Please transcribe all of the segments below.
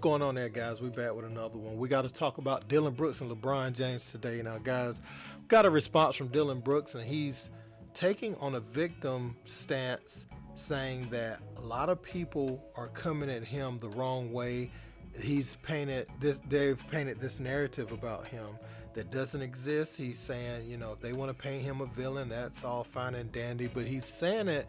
going on there, guys? We're back with another one. We got to talk about Dillon Brooks and LeBron James today. Now, guys, we got a response from Dillon Brooks, and he's taking on a victim stance, saying that a lot of people are coming at him the wrong way. They've painted this narrative about him that doesn't exist. He's saying, if they want to paint him a villain, that's all fine and dandy, but he's saying it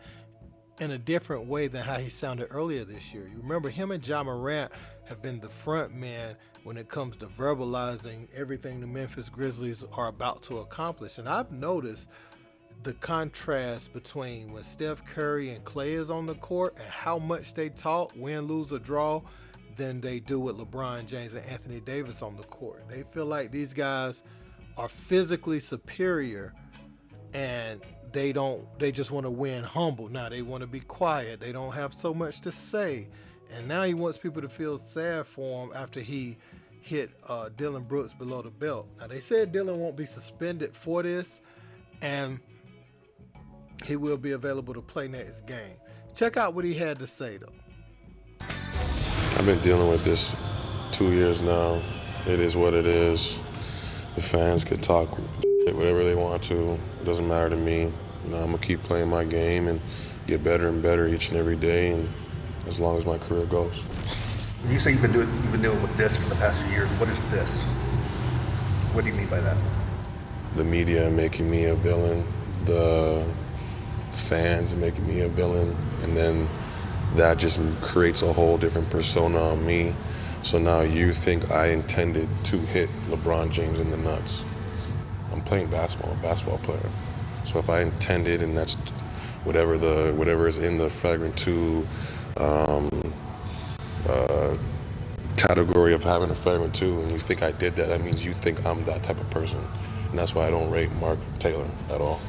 in a different way than how he sounded earlier this year. You remember him and Ja Morant have been the front men when it comes to verbalizing everything the Memphis Grizzlies are about to accomplish. And I've noticed the contrast between when Steph Curry and Klay is on the court and how much they talk, win, lose, or draw, than they do with LeBron James and Anthony Davis on the court. They feel like these guys are physically superior, and they just want to win humble. Now they want to be quiet. They don't have so much to say. And now he wants people to feel sad for him after he hit Dillon Brooks below the belt. Now they said Dillon won't be suspended for this, and he will be available to play next game. Check out what he had to say, though. I've been dealing with this 2 years now. It is what it is. The fans could talk whatever they want to. It doesn't matter to me. I'm gonna keep playing my game and get better and better each and every day, and as long as my career goes. When you say you've been dealing with this for the past few years, what is this? What do you mean by that? The media making me a villain, the fans making me a villain, and then that just creates a whole different persona on me. So now you think I intended to hit LeBron James in the nuts. I'm playing basketball, I'm a basketball player. So if I intended, and that's whatever is in the flagrant 2 category of having a flagrant 2, and you think I did that, that means you think I'm that type of person. And that's why I don't rate Mark Taylor at all.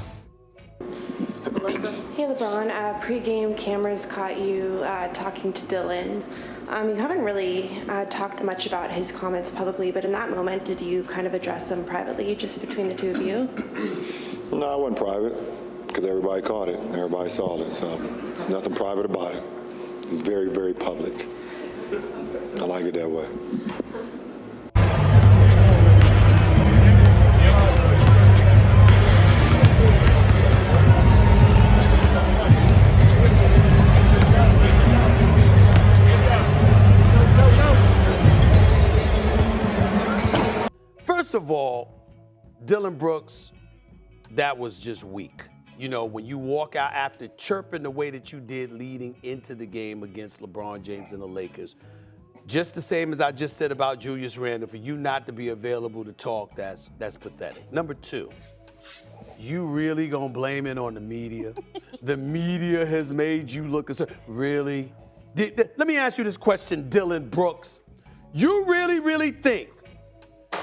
Hey LeBron, pre-game cameras caught you talking to Dillon. You haven't really talked much about his comments publicly, but in that moment, did you kind of address them privately, just between the two of you? No, it wasn't private, because everybody caught it, everybody saw it, so there's nothing private about it. It's very, very public. I like it that way. First of all, Dillon Brooks, that was just weak. When you walk out after chirping the way that you did leading into the game against LeBron James and the Lakers, just the same as I just said about Julius Randle, for you not to be available to talk, that's pathetic. Number 2, you really gonna blame it on the media? The media has made you look a certain, really? Let me ask you this question, Dillon Brooks. You really think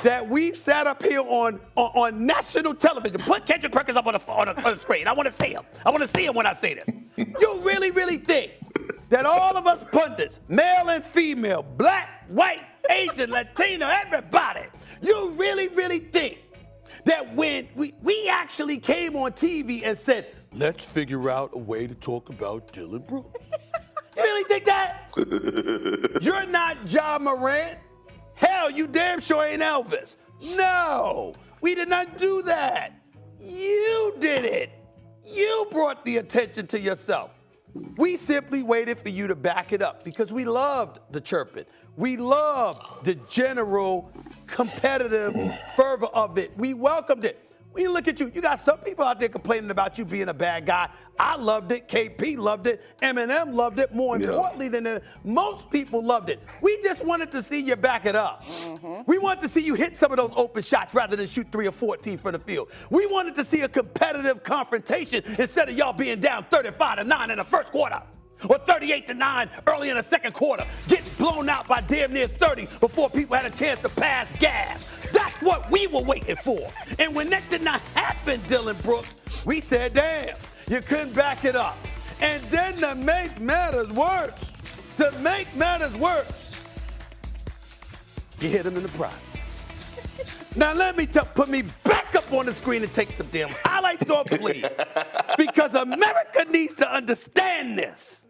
that we've sat up here on national television, put Kendrick Perkins up on the screen? I want to see him. I want to see him when I say this. You really think that all of us pundits, male and female, black, white, Asian, Latino, everybody, you really think that when we actually came on TV and said, let's figure out a way to talk about Dillon Brooks? You really think that? You're not Ja Morant. Hell, you damn sure ain't Elvis. No, we did not do that. You did it. You brought the attention to yourself. We simply waited for you to back it up because we loved the chirping. We loved the general competitive fervor of it. We welcomed it. We look at you. You got some people out there complaining about you being a bad guy. I loved it. KP loved it. Eminem loved it. More importantly than that, most people loved it. We just wanted to see you back it up. We wanted to see you hit some of those open shots rather than shoot 3 or 14 from the field. We wanted to see a competitive confrontation instead of y'all being down 35-9 in the first quarter or 38-9 early in the second quarter, getting blown out by damn near 30 before people had a chance to pass gas. That's what we were waiting for. And when that did not happen, Dillon Brooks, we said, damn, you couldn't back it up. And then to make matters worse, you hit him in the privates. Now let me put me back up on the screen and take the damn highlights off, please. Because America needs to understand this.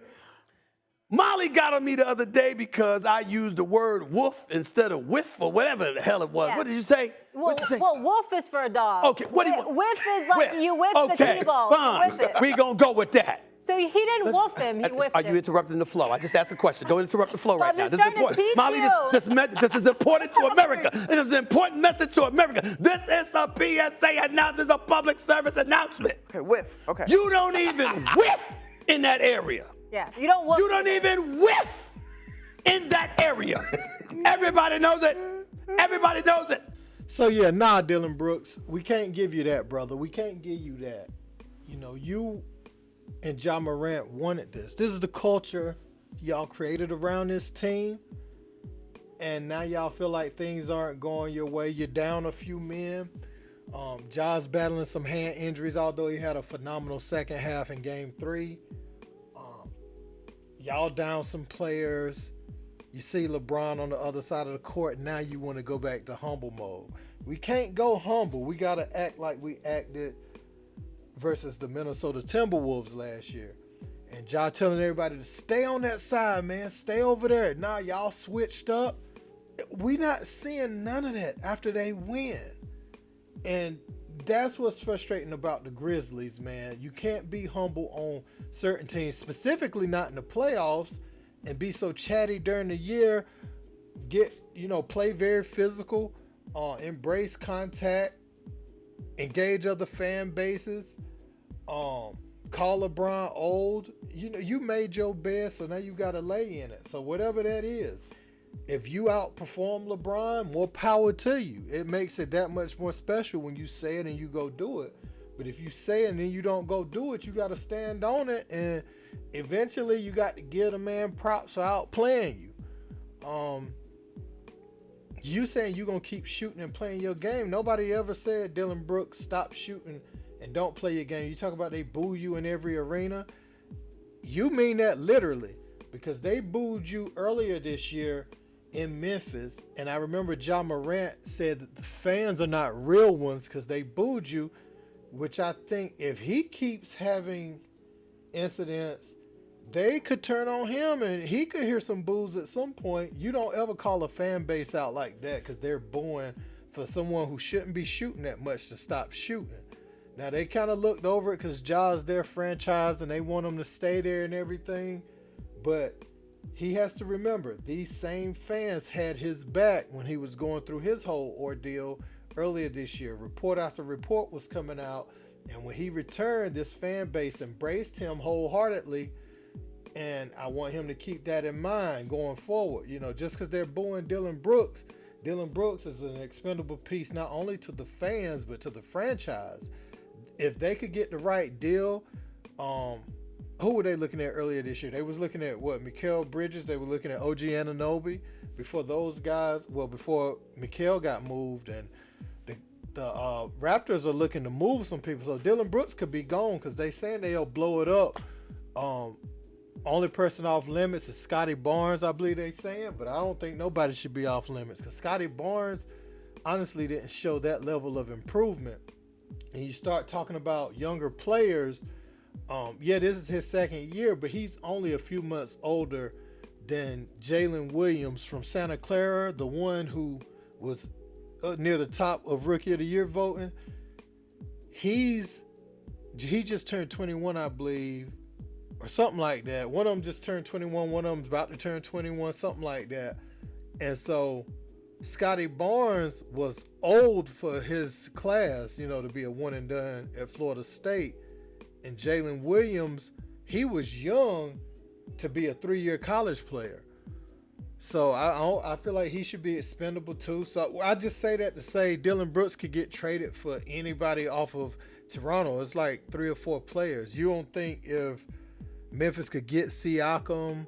Molly got on me the other day because I used the word woof instead of whiff or whatever the hell it was. Yeah. What did you say? Well, woof is for a dog. Okay, what do you Whiff is like you whiff the T-ball. Fine. Whiff it. We gonna go with that. So he didn't woof him, he whiffed Are him. you interrupting the flow? I just asked the question. Don't interrupt the flow right now. I'm This just is trying to important. teach Molly, you. this is important to America. This is an important message to America. This is a PSA announcement. This is a public service announcement. Okay, whiff. Okay. You don't even whiff in that area. Yeah, you don't woof. You don't even whiff in that area. Everybody knows it. Everybody knows it. So yeah, nah, Dillon Brooks, we can't give you that, brother. We can't give you that. You know, you and Ja Morant wanted this. This is the culture y'all created around this team. And now y'all feel like things aren't going your way. You're down a few men. Ja's battling some hand injuries, although he had a phenomenal second half in game 3. Y'all down some players. You see LeBron on the other side of the court. Now you want to go back to humble mode. We can't go humble. We got to act like we acted versus the Minnesota Timberwolves last year. And Ja telling everybody to stay on that side, man. Stay over there. Nah, y'all switched up. We not seeing none of that after they win. And that's what's frustrating about the Grizzlies, man. You can't be humble on certain teams, specifically not in the playoffs, and be so chatty during the year. Play very physical, embrace contact, engage other fan bases, call LeBron old. You made your bed, so now you got to lay in it. So whatever that is, if you outperform LeBron, more power to you. It makes it that much more special when you say it and you go do it. But if you say it and then you don't go do it, you got to stand on it. And eventually you got to give the man props for outplaying you. You saying you're going to keep shooting and playing your game. Nobody ever said, Dillon Brooks, stop shooting and don't play your game. You talk about they boo you in every arena. You mean that literally, because they booed you earlier this year in Memphis. And I remember Ja Morant said that the fans are not real ones because they booed you, which I think if he keeps having incidents, they could turn on him and he could hear some boos at some point. You don't ever call a fan base out like that because they're booing for someone who shouldn't be shooting that much to stop shooting. Now, they kind of looked over it because Ja's their franchise and they want him to stay there and everything. But he has to remember, these same fans had his back when he was going through his whole ordeal earlier this year. Report after report was coming out. And when he returned, this fan base embraced him wholeheartedly. And I want him to keep that in mind going forward. Just because they're booing Dillon Brooks is an expendable piece not only to the fans, but to the franchise. If they could get the right deal, who were they looking at earlier this year? They was looking at Mikal Bridges. They were looking at OG Anunoby. Before those guys, before Mikal got moved, and the Raptors are looking to move some people. So Dillon Brooks could be gone because they saying they'll blow it up. Only person off limits is Scotty Barnes, I believe they saying, but I don't think nobody should be off limits because Scotty Barnes honestly didn't show that level of improvement. And you start talking about younger players. This is his second year, but he's only a few months older than Jalen Williams from Santa Clara, the one who was near the top of Rookie of the Year voting. He just turned 21, I believe, or something like that. One of them just turned 21. One of them's about to turn 21, something like that. And so Scotty Barnes was old for his class, to be a one and done at Florida State. And Jalen Williams, he was young to be a 3-year college player. So I feel like he should be expendable too. So I just say that to say Dillon Brooks could get traded for anybody off of Toronto. It's like 3 or 4 players. You don't think if Memphis could get Siakam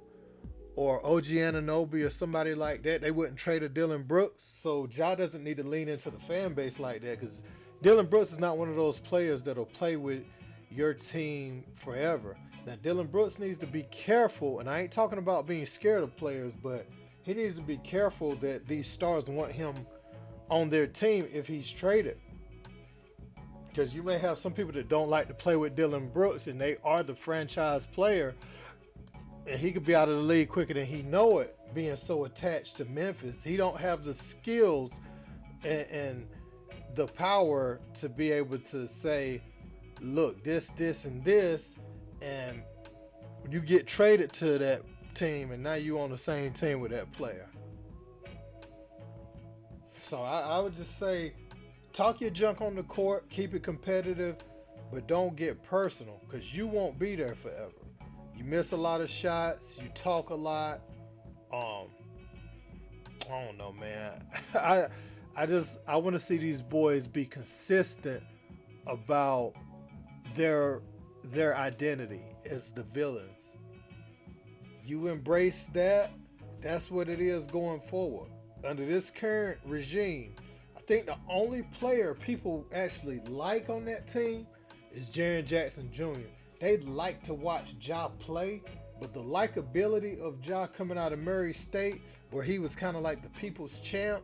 or OG Anunoby or somebody like that, they wouldn't trade a Dillon Brooks? So Ja doesn't need to lean into the fan base like that because Dillon Brooks is not one of those players that'll play with your team forever. Now, Dillon Brooks needs to be careful, and I ain't talking about being scared of players, but he needs to be careful that these stars want him on their team if he's traded. Because you may have some people that don't like to play with Dillon Brooks, and they are the franchise player, and he could be out of the league quicker than he know it, being so attached to Memphis. He don't have the skills and the power to be able to say, look, this, and this, and you get traded to that team, and now you on the same team with that player. So I would just say, talk your junk on the court, keep it competitive, but don't get personal, because you won't be there forever. You miss a lot of shots, you talk a lot. I don't know, man. I want to see these boys be consistent about their identity as the villains. You embrace that, that's what it is going forward. Under this current regime, I think the only player people actually like on that team is Jaren Jackson Jr. They'd like to watch Ja play, but the likability of Ja coming out of Murray State, where he was kind of like the people's champ,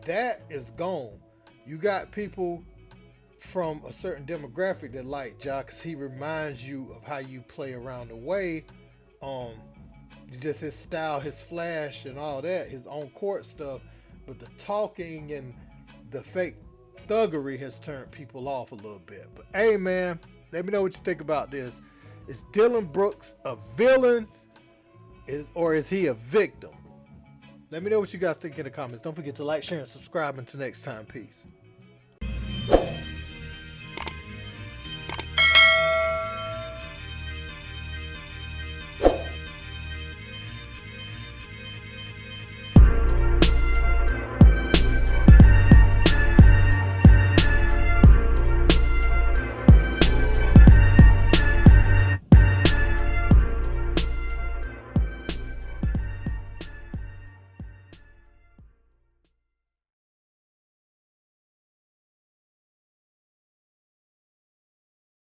that is gone. You got people from a certain demographic that like Ja because he reminds you of how you play around the way. Just his style, his flash and all that, his on court stuff. But the talking and the fake thuggery has turned people off a little bit. But hey, man, let me know what you think about this. Is Dillon Brooks a villain, or is he a victim? Let me know what you guys think in the comments. Don't forget to like, share, and subscribe. Until next time, peace.